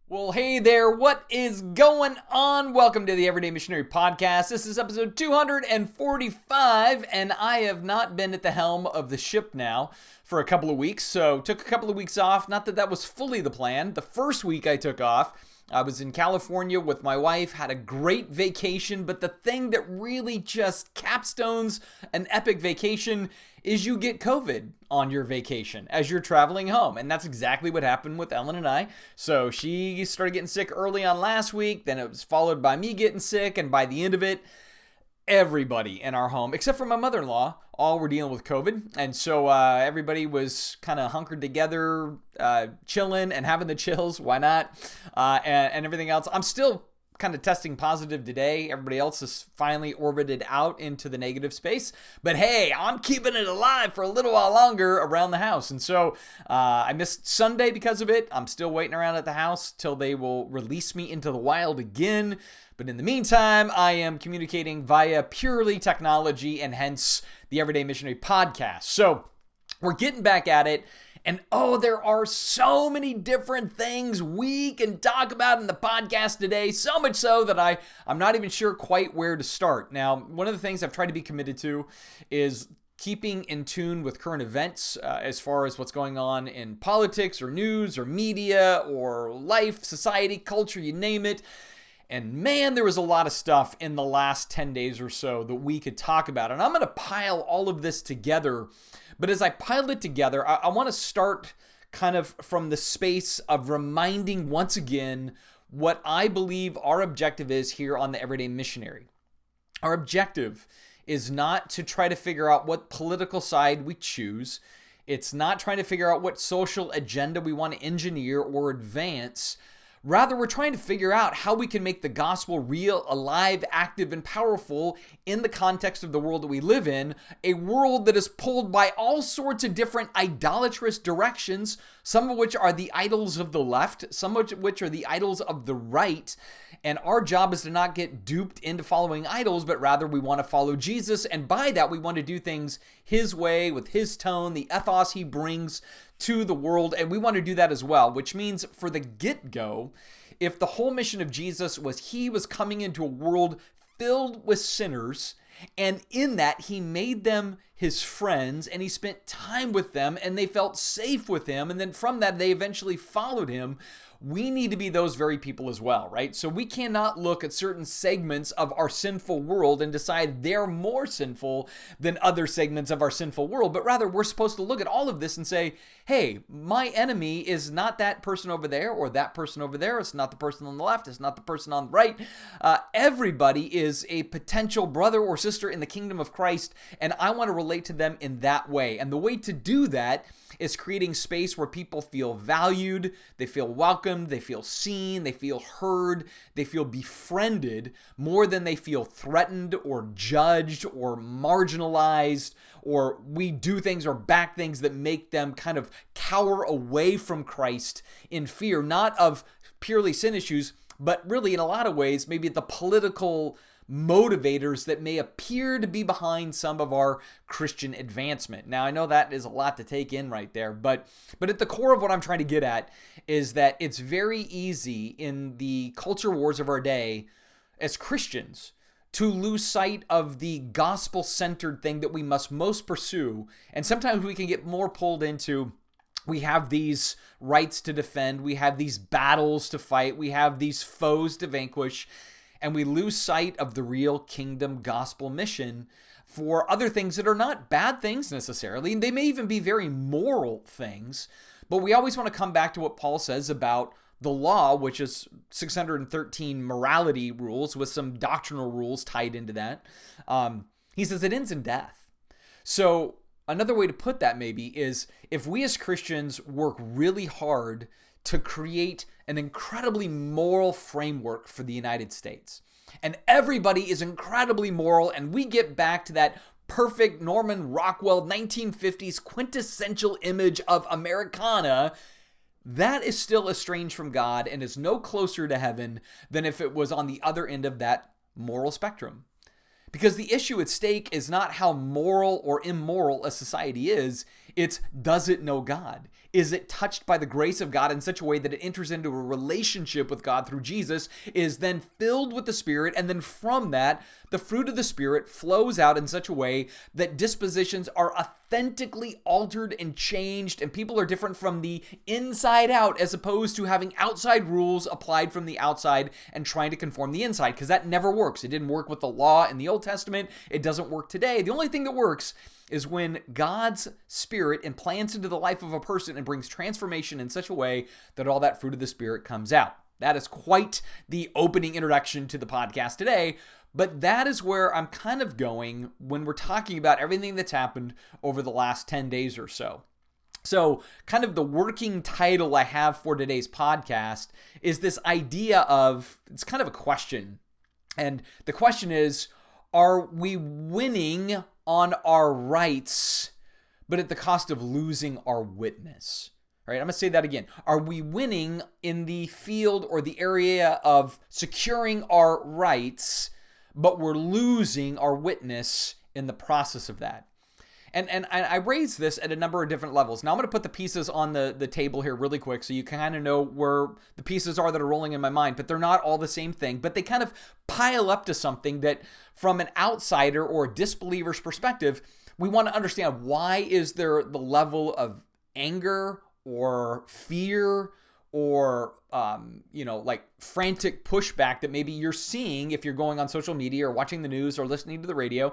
Well, hey there, what is going on? Welcome to the Everyday Missionary Podcast. This is episode 245, and I have not been at the helm of the ship now for a couple of weeks, so took a couple of weeks off. Not that that was fully the plan. The first week I took off, I was in California with my wife, had a great vacation, but the thing that really just capstones an epic vacation is you get COVID on your vacation as you're traveling home. And that's exactly what happened with Ellen and I. So she started getting sick early on last week, then it was followed by me getting sick, and by the end of it, everybody in our home, except for my mother-in-law, all were dealing with COVID. And so everybody was kind of hunkered together, chilling and having the chills. Why not? And everything else. I'm still kind of testing positive today. Everybody else has finally orbited out into the negative space. But hey, I'm keeping it alive for a little while longer around the house. And so I missed Sunday because of it. I'm still waiting around at the house till they will release me into the wild again. But in the meantime, I am communicating via purely technology and hence the Everyday Missionary Podcast. So we're getting back at it. And there are so many different things we can talk about in the podcast today, so much so that I'm not even sure quite where to start. Now, one of the things I've tried to be committed to is keeping in tune with current events as far as what's going on in politics or news or media or life, society, culture, you name it. And man, there was a lot of stuff in the last 10 days or so that we could talk about. And I'm going to pile all of this together. But as I pile it together, I want to start kind of from the space of reminding once again what I believe our objective is here on the Everyday Missionary. Our objective is not to try to figure out what political side we choose. It's not trying to figure out what social agenda we want to engineer or advance. Rather, we're trying to figure out how we can make the gospel real, alive, active, and powerful in the context of the world that we live in, a world that is pulled by all sorts of different idolatrous directions, some of which are the idols of the left, some of which are the idols of the right. And our job is to not get duped into following idols, but rather we want to follow Jesus. And by that, we want to do things his way, with his tone, the ethos he brings to the world. And we want to do that as well, which means for the get-go, if the whole mission of Jesus was he was coming into a world filled with sinners, and in that he made them his friends and he spent time with them and they felt safe with him, and then from that they eventually followed him, we need to be those very people as well, right? So we cannot look at certain segments of our sinful world and decide they're more sinful than other segments of our sinful world, but rather we're supposed to look at all of this and say, hey, my enemy is not that person over there or that person over there. It's not the person on the left. It's not the person on the right. Everybody is a potential brother or sister in the kingdom of Christ, and I want to relate to them in that way. And the way to do that is creating space where people feel valued, they feel welcomed, they feel seen, they feel heard, they feel befriended more than they feel threatened or judged or marginalized, or we do things or back things that make them kind of cower away from Christ in fear, not of purely sin issues, but really in a lot of ways, maybe the political motivators that may appear to be behind some of our Christian advancement. Now, I know that is a lot to take in right there, but at the core of what I'm trying to get at is that it's very easy in the culture wars of our day as Christians to lose sight of the gospel-centered thing that we must most pursue. And sometimes we can get more pulled into, we have these rights to defend, we have these battles to fight, we have these foes to vanquish, and we lose sight of the real kingdom gospel mission for other things that are not bad things necessarily. And they may even be very moral things, but we always want to come back to what Paul says about the law, which is 613 morality rules with some doctrinal rules tied into that. He says it ends in death. So another way to put that maybe is if we as Christians work really hard to create an incredibly moral framework for the United States, and everybody is incredibly moral, and we get back to that perfect Norman Rockwell 1950s quintessential image of Americana, that is still estranged from God and is no closer to heaven than if it was on the other end of that moral spectrum. Because the issue at stake is not how moral or immoral a society is, It's, does it know God? Is it touched by the grace of God in such a way that it enters into a relationship with God through Jesus, is then filled with the Spirit, and then from that, the fruit of the Spirit flows out in such a way that dispositions are authentically altered and changed, and people are different from the inside out, as opposed to having outside rules applied from the outside and trying to conform the inside, because that never works. It didn't work with the law in the Old Testament. It doesn't work today. The only thing that works is when God's Spirit implants into the life of a person and brings transformation in such a way that all that fruit of the Spirit comes out. That is quite the opening introduction to the podcast today, but that is where I'm kind of going when we're talking about everything that's happened over the last 10 days or so. So kind of the working title I have for today's podcast is this idea of, it's kind of a question. And the question is, are we winning on our rights, but at the cost of losing our witness? All right, I'm going to say that again. Are we winning in the field or the area of securing our rights, but we're losing our witness in the process of that? And I raise this at a number of different levels. Now I'm going to put the pieces on the table here really quick so you kind of know where the pieces are that are rolling in my mind, but they're not all the same thing, but they kind of pile up to something that from an outsider or a disbeliever's perspective, we want to understand, why is there the level of anger or fear or like frantic pushback that maybe you're seeing if you're going on social media or watching the news or listening to the radio,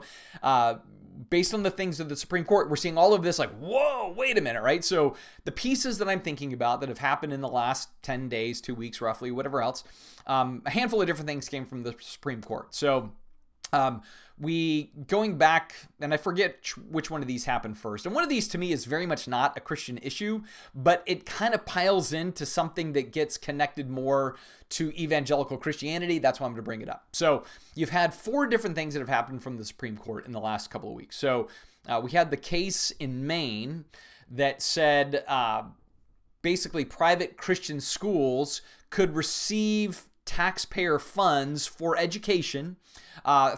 based on the things of the Supreme Court. We're seeing all of this like, whoa, wait a minute, right? So the pieces that I'm thinking about that have happened in the last 10 days, 2 weeks roughly, whatever else, a handful of different things came from the Supreme Court. So we going back, and I forget which one of these happened first. And one of these to me is very much not a Christian issue, but it kind of piles into something that gets connected more to evangelical Christianity. That's why I'm going to bring it up. So you've had 4 different things that have happened from the Supreme Court in the last couple of weeks. So we had the case in Maine that said basically private Christian schools could receive taxpayer funds for education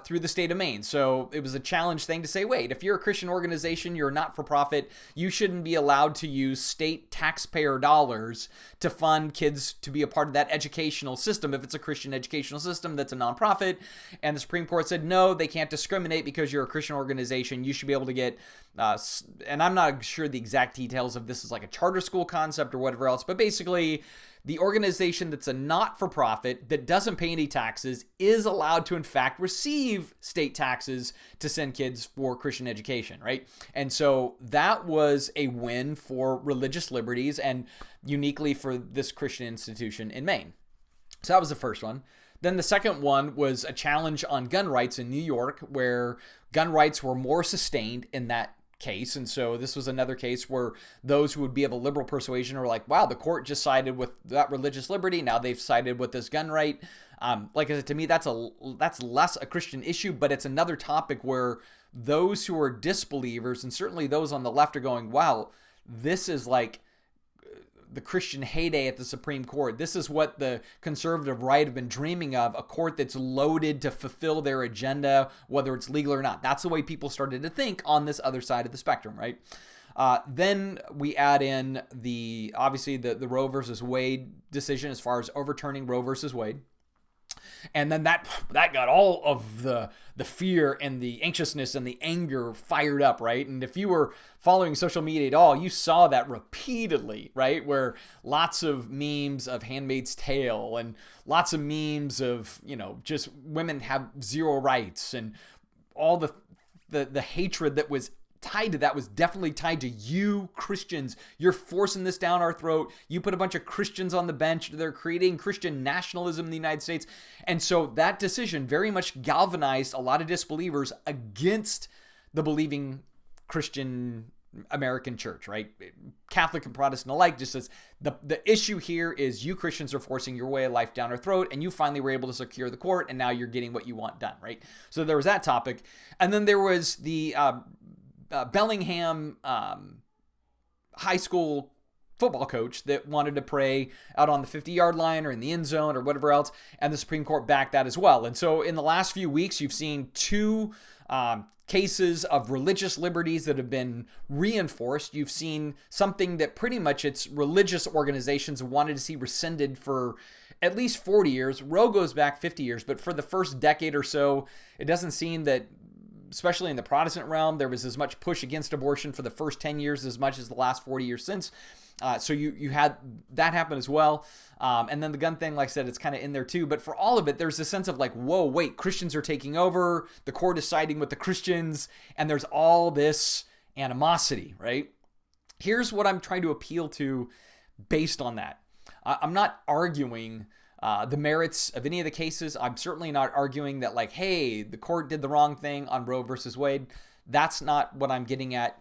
through the state of Maine. So it was a challenge thing to say, wait, if you're a Christian organization, you're a not-for-profit, you shouldn't be allowed to use state taxpayer dollars to fund kids to be a part of that educational system if it's a Christian educational system that's a nonprofit. And the Supreme Court said, no, they can't discriminate because you're a Christian organization. You should be able to get, and I'm not sure the exact details of this is like a charter school concept or whatever else, but basically the organization that's a not-for-profit that doesn't pay any taxes is allowed to, in fact, receive state taxes to send kids for Christian education, right? And so that was a win for religious liberties and uniquely for this Christian institution in Maine. So that was the first one. Then the second one was a challenge on gun rights in New York, where gun rights were more sustained in that case. And so this was another case where those who would be of a liberal persuasion were like, wow, the court just sided with that religious liberty. Now they've sided with this gun right. Like I said, to me, that's less a Christian issue, but it's another topic where those who are disbelievers and certainly those on the left are going, wow, this is like the Christian heyday at the Supreme Court. This is what the conservative right have been dreaming of, a court that's loaded to fulfill their agenda, whether it's legal or not. That's the way people started to think on this other side of the spectrum, right? Then we add in obviously the Roe versus Wade decision as far as overturning Roe versus Wade. And then that got all of the fear and the anxiousness and the anger fired up, right? And if you were following social media at all, you saw that repeatedly, right? Where lots of memes of Handmaid's Tale and lots of memes of, just women have zero rights, and all the hatred that was tied to that was definitely tied to you Christians. You're forcing this down our throat. You put a bunch of Christians on the bench. They're creating Christian nationalism in the United States. And so that decision very much galvanized a lot of disbelievers against the believing Christian American church, right? Catholic and Protestant alike, just says the issue here is you Christians are forcing your way of life down our throat, and you finally were able to secure the court, and now you're getting what you want done, right? So there was that topic. And then there was the Bellingham high school football coach that wanted to pray out on the 50-yard line or in the end zone or whatever else, and the Supreme Court backed that as well. And so in the last few weeks, you've seen two cases of religious liberties that have been reinforced. You've seen something that pretty much it's religious organizations wanted to see rescinded for at least 40 years. Roe goes back 50 years, but for the first decade or so, it doesn't seem that, especially in the Protestant realm, there was as much push against abortion for the first 10 years as much as the last 40 years since. So you had that happen as well. And then the gun thing, like I said, it's kind of in there too. But for all of it, there's a sense of like, whoa, wait, Christians are taking over. The court is siding with the Christians. And there's all this animosity, right? Here's what I'm trying to appeal to based on that. I'm not arguing the merits of any of the cases. I'm certainly not arguing that like, hey, the court did the wrong thing on Roe versus Wade. That's not what I'm getting at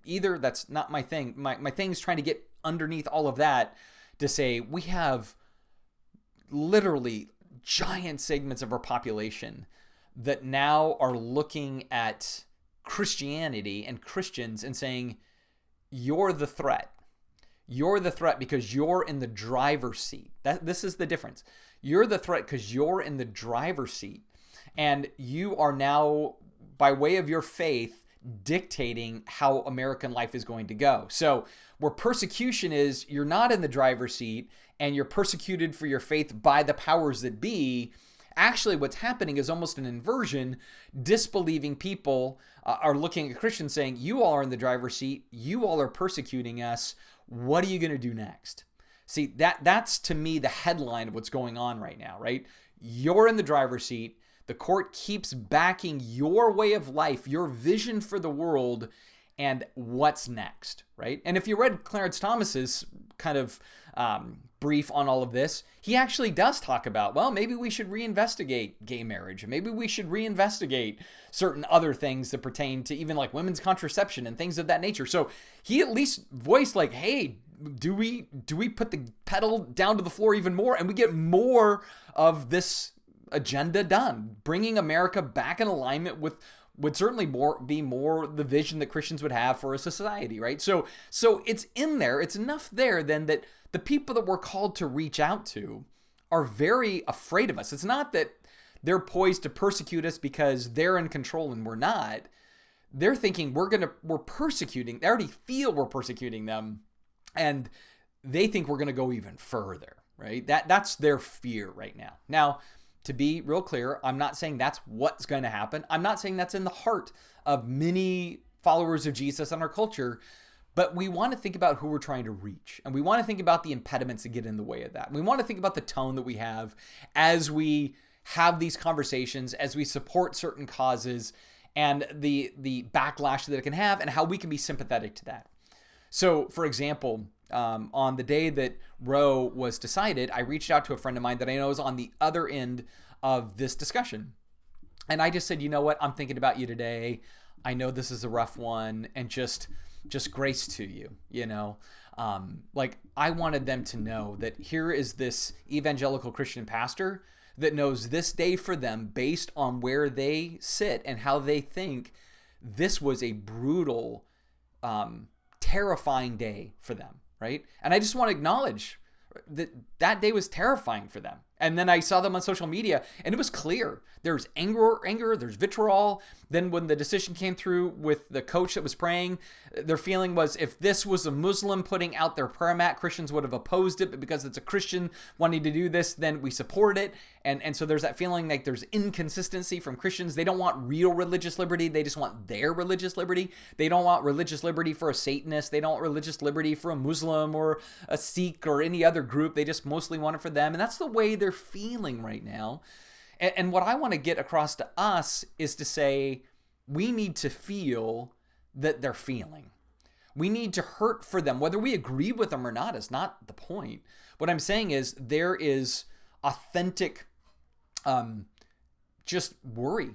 either. That's not my thing. My thing is trying to get underneath all of that to say we have literally giant segments of our population that now are looking at Christianity and Christians and saying, you're the threat. You're the threat because you're in the driver's seat. This is the difference. You're the threat because you're in the driver's seat. And you are now, by way of your faith, dictating how American life is going to go. So where persecution is, you're not in the driver's seat and you're persecuted for your faith by the powers that be. Actually, what's happening is almost an inversion. Disbelieving people are looking at Christians saying, you all are in the driver's seat. You all are persecuting us. What are you going to do next? See, that's to me the headline of what's going on right now, right? You're in the driver's seat. The court keeps backing your way of life, your vision for the world, and what's next, right? And if you read Clarence Thomas's kind of brief on all of this, he actually does talk about, well, maybe we should reinvestigate gay marriage. Maybe we should reinvestigate certain other things that pertain to even like women's contraception and things of that nature. So he at least voiced like, hey, do we put the pedal down to the floor even more and we get more of this agenda done, bringing America back in alignment with would certainly be more the vision that Christians would have for a society, right? So it's in there. It's enough there then that the people that we're called to reach out to are very afraid of us. It's not that they're poised to persecute us because they're in control and we're not. They're thinking we're persecuting. They already feel we're persecuting them, and they think we're going to go even further, right? That's their fear right now. Now, to be real clear, I'm not saying that's what's going to happen. I'm not saying that's in the heart of many followers of Jesus in our culture, but we want to think about who we're trying to reach. And we want to think about the impediments that get in the way of that. And we want to think about the tone that we have as we have these conversations, as we support certain causes, and the backlash that it can have and how we can be sympathetic to that. So, for example, on the day that Roe was decided, I reached out to a friend of mine that I know is on the other end of this discussion. And I just said, you know what? I'm thinking about you today. I know this is a rough one, and just grace to you, you know? Like, I wanted them to know that here is this evangelical Christian pastor that knows this day for them based on where they sit and how they think this was a brutal, terrifying day for them, right? And I just want to acknowledge that day was terrifying for them. And then I saw them on social media, and it was clear. There's anger, there's vitriol. Then when the decision came through with the coach that was praying, their feeling was if this was a Muslim putting out their prayer mat, Christians would have opposed it, but because it's a Christian wanting to do this, then we support it. And so there's that feeling like there's inconsistency from Christians. They don't want real religious liberty. They just want their religious liberty. They don't want religious liberty for a Satanist. They don't want religious liberty for a Muslim or a Sikh or any other group. They just mostly want it for them. And that's the way they're feeling right now. And what I want to get across to us is to say, we need to feel that they're feeling. We need to hurt for them. Whether we agree with them or not is not the point. What I'm saying is there is authentic just worry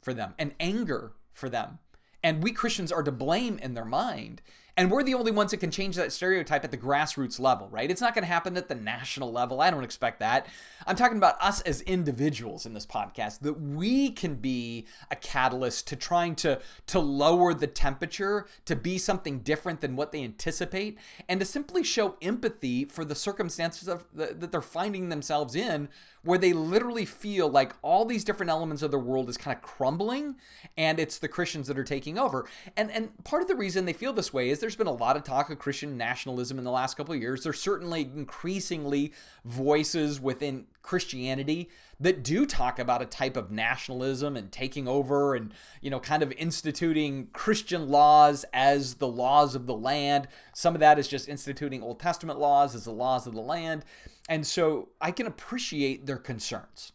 for them and anger for them. And we Christians are to blame in their mind. And we're the only ones that can change that stereotype at the grassroots level, right? It's not going to happen at the national level. I don't expect that. I'm talking about us as individuals in this podcast, that we can be a catalyst to trying to lower the temperature, to be something different than what they anticipate, and to simply show empathy for the circumstances that they're finding themselves in, where they literally feel like all these different elements of their world is kind of crumbling, and it's the Christians that are taking over. And part of the reason they feel this way is there's been a lot of talk of Christian nationalism in the last couple of years. There's certainly increasingly voices within Christianity that do talk about a type of nationalism and taking over and, kind of instituting Christian laws as the laws of the land. Some of that is just instituting Old Testament laws as the laws of the land. And so I can appreciate their concerns,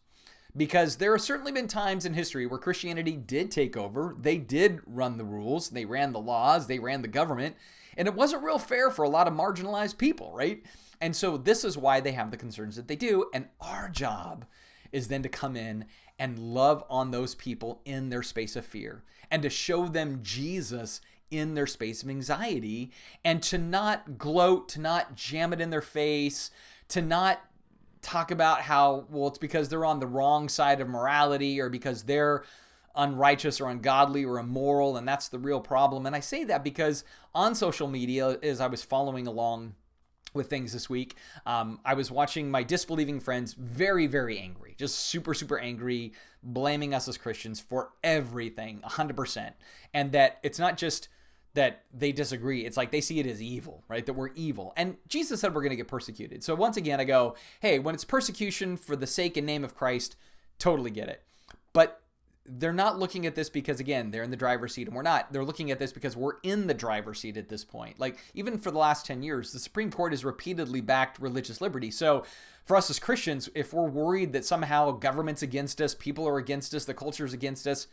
because there have certainly been times in history where Christianity did take over. They did run the rules. They ran the laws. They ran the government. And it wasn't real fair for a lot of marginalized people, right? And so this is why they have the concerns that they do. And our job is then to come in and love on those people in their space of fear, and to show them Jesus in their space of anxiety, and to not gloat, to not jam it in their face, to not talk about how, well, it's because they're on the wrong side of morality, or because they're unrighteous or ungodly or immoral, and that's the real problem. And I say that because on social media, as I was following along with things this week, I was watching my disbelieving friends very, very angry, just super, super angry, blaming us as Christians for everything, 100%. And that it's not just that they disagree. It's like they see it as evil, right? That we're evil. And Jesus said we're going to get persecuted. So once again, I go, hey, when it's persecution for the sake and name of Christ, totally get it. But they're not looking at this because, again, they're in the driver's seat and we're not. They're looking at this because we're in the driver's seat at this point. Like, even for the last 10 years, the Supreme Court has repeatedly backed religious liberty. So for us as Christians, if we're worried that somehow government's against us, people are against us, the culture's against us,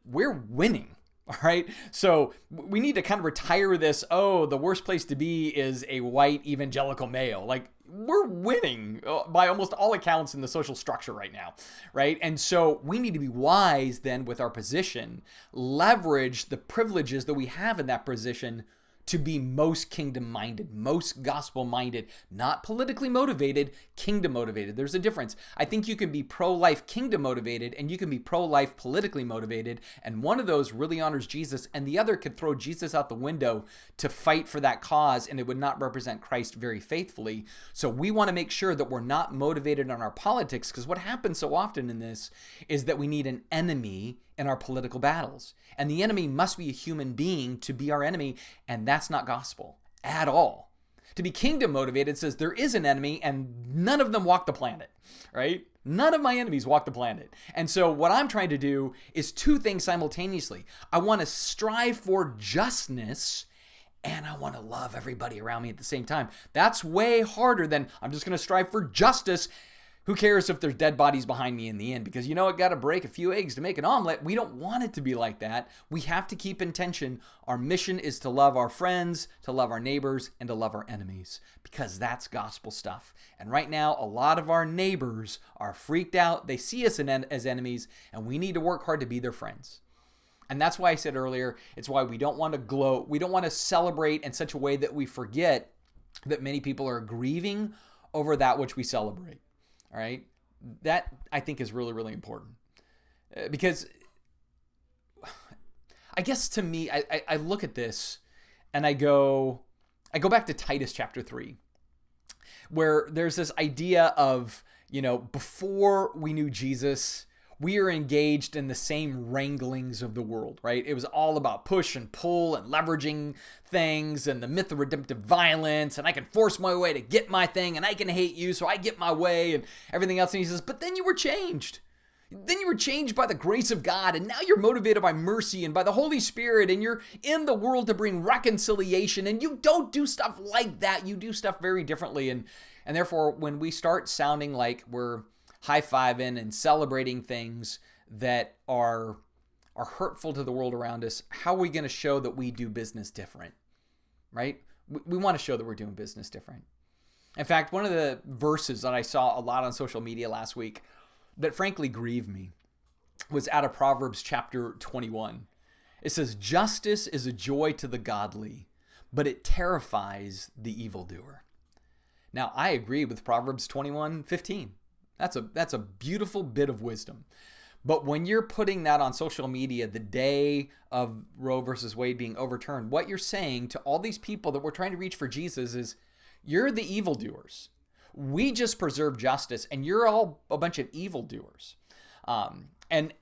we're winning. All right. So we need to kind of retire this, oh, the worst place to be is a white evangelical male. Like, we're winning by almost all accounts in the social structure right now. Right. And so we need to be wise then with our position, leverage the privileges that we have in that position to be most kingdom-minded, most gospel-minded, not politically motivated, kingdom-motivated. There's a difference. I think you can be pro-life kingdom-motivated and you can be pro-life politically motivated, and one of those really honors Jesus, and the other could throw Jesus out the window to fight for that cause, and it would not represent Christ very faithfully. So we want to make sure that we're not motivated on our politics, because what happens so often in this is that we need an enemy in our political battles. And the enemy must be a human being to be our enemy, and that's not gospel at all. To be kingdom motivated says there is an enemy and none of them walk the planet, right? None of my enemies walk the planet. And so what I'm trying to do is two things simultaneously. I want to strive for justness, and I want to love everybody around me at the same time. That's way harder than I'm just going to strive for justice. Who cares if there's dead bodies behind me in the end? Because it got to break a few eggs to make an omelet. We don't want it to be like that. We have to keep in tension. Our mission is to love our friends, to love our neighbors, and to love our enemies, because that's gospel stuff. And right now, a lot of our neighbors are freaked out. They see us as enemies, and we need to work hard to be their friends. And that's why I said earlier, it's why we don't want to gloat. We don't want to celebrate in such a way that we forget that many people are grieving over that which we celebrate. All right. That I think is really, really important, because I guess to me, I look at this and I go back to Titus chapter 3, where there's this idea of, before we knew Jesus, we are engaged in the same wranglings of the world, right? It was all about push and pull and leveraging things and the myth of redemptive violence, and I can force my way to get my thing, and I can hate you so I get my way and everything else. And he says, but then you were changed. Then you were changed by the grace of God, and now you're motivated by mercy and by the Holy Spirit, and you're in the world to bring reconciliation, and you don't do stuff like that. You do stuff very differently. And therefore, when we start sounding like we're high-fiving and celebrating things that are hurtful to the world around us, how are we going to show that we do business different, right? We want to show that we're doing business different. In fact, one of the verses that I saw a lot on social media last week that frankly grieved me was out of Proverbs chapter 21. It says, "Justice is a joy to the godly, but it terrifies the evildoer. Now, I agree with Proverbs 21:15. That's a beautiful bit of wisdom. But when you're putting that on social media the day of Roe versus Wade being overturned, what you're saying to all these people that we're trying to reach for Jesus is, you're the evildoers. We just preserve justice, and you're all a bunch of evildoers. And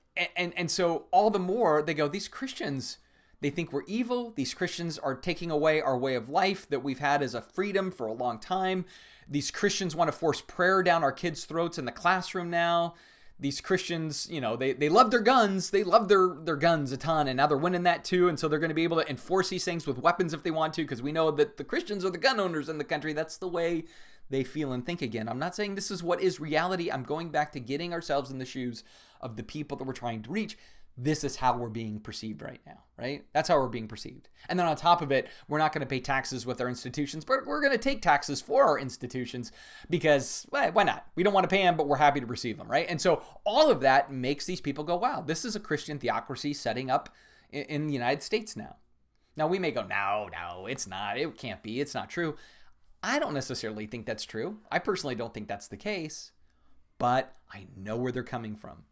so all the more they go, these Christians, they think we're evil. These Christians are taking away our way of life that we've had as a freedom for a long time. These Christians want to force prayer down our kids' throats in the classroom now. These Christians, they love their guns. They love their guns a ton, and now they're winning that too. And so they're going to be able to enforce these things with weapons if they want to, because we know that the Christians are the gun owners in the country. That's the way they feel and think again. I'm not saying this is what is reality. I'm going back to getting ourselves in the shoes of the people that we're trying to reach. This is how we're being perceived right now, right? That's how we're being perceived. And then on top of it, we're not going to pay taxes with our institutions, but we're going to take taxes for our institutions because, well, why not? We don't want to pay them, but we're happy to receive them, right? And so all of that makes these people go, wow, this is a Christian theocracy setting up in the United States now. Now, we may go, no, it's not. It can't be. It's not true. I don't necessarily think that's true. I personally don't think that's the case, but I know where they're coming from.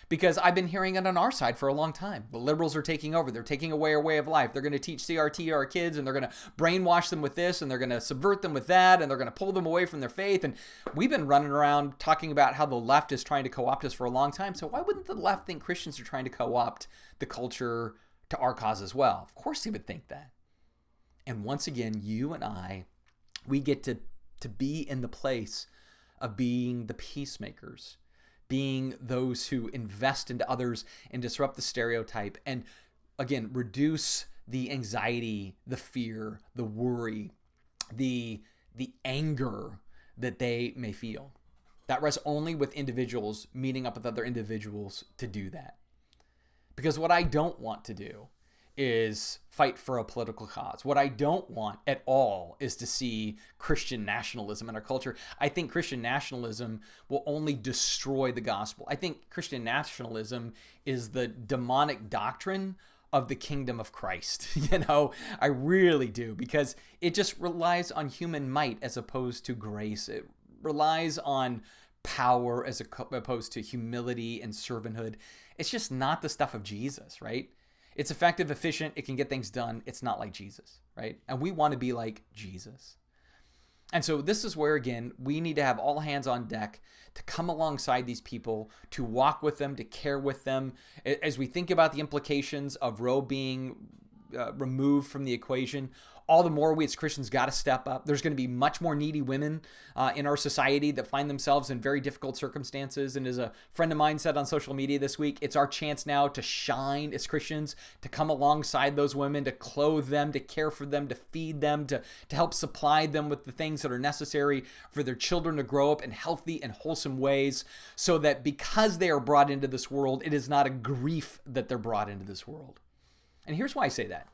Because I've been hearing it on our side for a long time. The liberals are taking over. They're taking away our way of life. They're going to teach CRT to our kids, and they're going to brainwash them with this, and they're going to subvert them with that, and they're going to pull them away from their faith. And we've been running around talking about how the left is trying to co-opt us for a long time. So why wouldn't the left think Christians are trying to co-opt the culture to our cause as well? Of course they would think that. And once again, you and I, we get to be in the place of being the peacemakers, being those who invest into others and disrupt the stereotype, and again, reduce the anxiety, the fear, the worry, the anger that they may feel. That rests only with individuals meeting up with other individuals to do that. Because what I don't want to do is fight for a political cause. What I don't want at all is to see Christian nationalism in our culture. I think Christian nationalism will only destroy the gospel. I think Christian nationalism is the demonic doctrine of the kingdom of Christ. I really do, because it just relies on human might as opposed to grace. It relies on power as opposed to humility and servanthood. It's just not the stuff of Jesus, right? It's effective, efficient, it can get things done. It's not like Jesus, right? And we want to be like Jesus. And so this is where, again, we need to have all hands on deck to come alongside these people, to walk with them, to care with them. As we think about the implications of Roe being removed from the equation, all the more we as Christians got to step up. There's going to be much more needy women in our society that find themselves in very difficult circumstances. And as a friend of mine said on social media this week, it's our chance now to shine as Christians, to come alongside those women, to clothe them, to care for them, to feed them, to help supply them with the things that are necessary for their children to grow up in healthy and wholesome ways, so that because they are brought into this world, it is not a grief that they're brought into this world. And here's why I say that.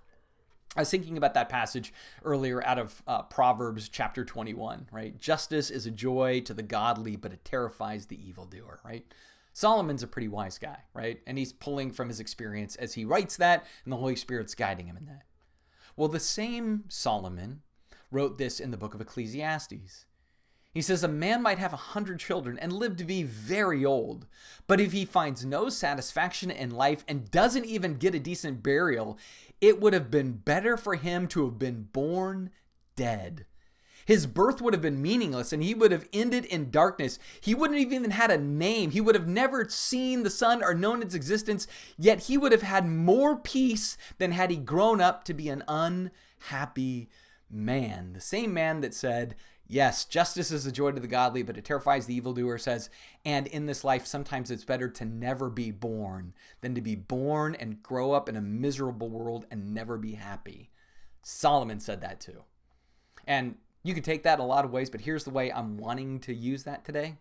I was thinking about that passage earlier out of Proverbs chapter 21, right? Justice is a joy to the godly, but it terrifies the evildoer, right? Solomon's a pretty wise guy, right? And he's pulling from his experience as he writes that, and the Holy Spirit's guiding him in that. Well, the same Solomon wrote this in the book of Ecclesiastes. He says, a man might have 100 children and live to be very old, but if he finds no satisfaction in life and doesn't even get a decent burial, it would have been better for him to have been born dead. His birth would have been meaningless, and he would have ended in darkness. He wouldn't have even had a name. He would have never seen the sun or known its existence, yet he would have had more peace than had he grown up to be an unhappy man. The same man that said, yes, justice is a joy to the godly, but it terrifies the evildoer, says, and in this life, sometimes it's better to never be born than to be born and grow up in a miserable world and never be happy. Solomon said that too. And you could take that in a lot of ways, but here's the way I'm wanting to use that today.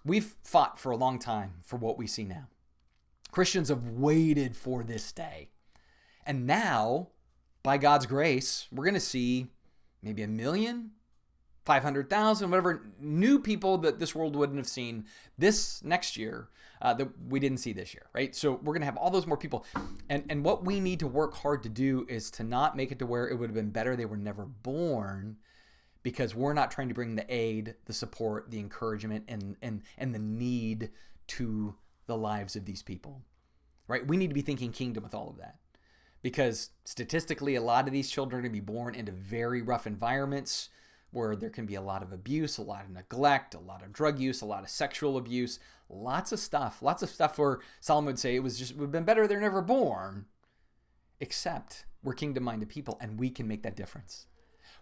We've fought for a long time for what we see now. Christians have waited for this day. And now, by God's grace, we're going to see maybe 1 million, 500,000, whatever new people that this world wouldn't have seen this next year that we didn't see this year, right? So we're going to have all those more people. And what we need to work hard to do is to not make it to where it would have been better they were never born, because we're not trying to bring the aid, the support, the encouragement, and the need to the lives of these people, right? We need to be thinking kingdom with all of that, because statistically, a lot of these children are going to be born into very rough environments where there can be a lot of abuse, a lot of neglect, a lot of drug use, a lot of sexual abuse, lots of stuff where Solomon would say it would have been better they're never born, except we're kingdom-minded people and we can make that difference.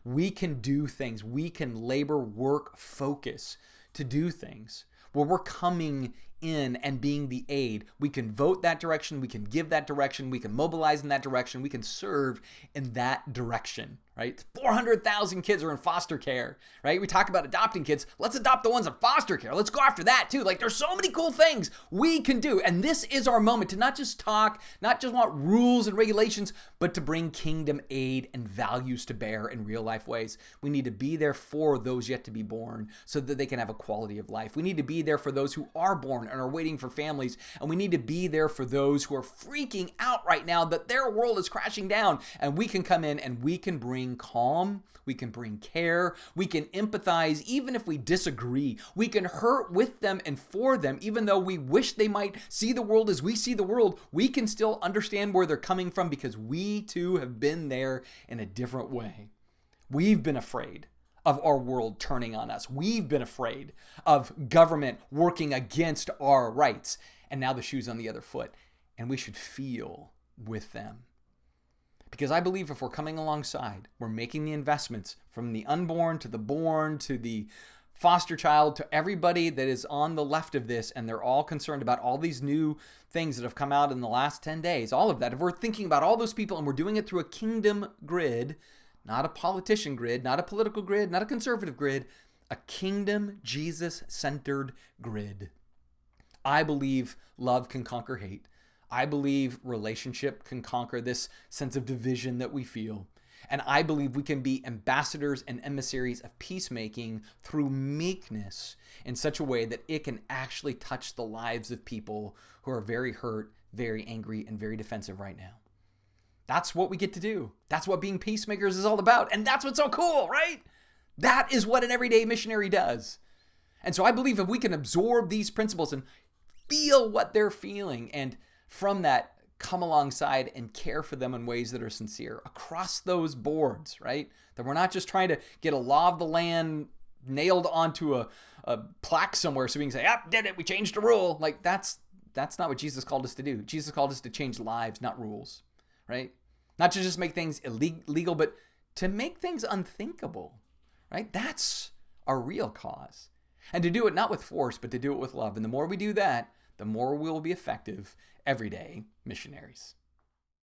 We can do things. We can labor, work, focus to do things where we're coming in and being the aid. We can vote that direction. We can give that direction. We can mobilize in that direction. We can serve in that direction, right? 400,000 kids are in foster care, right? We talk about adopting kids. Let's adopt the ones in foster care. Let's go after that too. Like, there's so many cool things we can do. And this is our moment to not just talk, not just want rules and regulations, but to bring kingdom aid and values to bear in real life ways. We need to be there for those yet to be born so that they can have a quality of life. We need to be there for those who are born and are waiting for families. And we need to be there for those who are freaking out right now that their world is crashing down. And we can come in and we can bring calm. We can bring care. We can empathize even if we disagree. We can hurt with them and for them, even though we wish they might see the world as we see the world. We can still understand where they're coming from because we too have been there in a different way. We've been afraid of our world turning on us. We've been afraid of government working against our rights. And now the shoe's on the other foot. And we should feel with them. Because I believe if we're coming alongside, we're making the investments from the unborn to the born to the foster child to everybody that is on the left of this, and they're all concerned about all these new things that have come out in the last 10 days, all of that. If we're thinking about all those people and we're doing it through a kingdom grid, not a politician grid, not a political grid, not a conservative grid, a kingdom, Jesus-centered grid. I believe love can conquer hate. I believe relationship can conquer this sense of division that we feel. And I believe we can be ambassadors and emissaries of peacemaking through meekness in such a way that it can actually touch the lives of people who are very hurt, very angry, and very defensive right now. That's what we get to do. That's what being peacemakers is all about. And that's what's so cool, right? That is what an everyday missionary does. And so I believe if we can absorb these principles and feel what they're feeling, and from that come alongside and care for them in ways that are sincere across those boards, right? That we're not just trying to get a law of the land nailed onto a plaque somewhere so we can say, did it, we changed a rule. Like, that's not what Jesus called us to do. Jesus called us to change lives, not rules. Right? Not to just make things illegal, but to make things unthinkable, right? That's our real cause. And to do it not with force, but to do it with love. And the more we do that, the more we'll be effective everyday missionaries.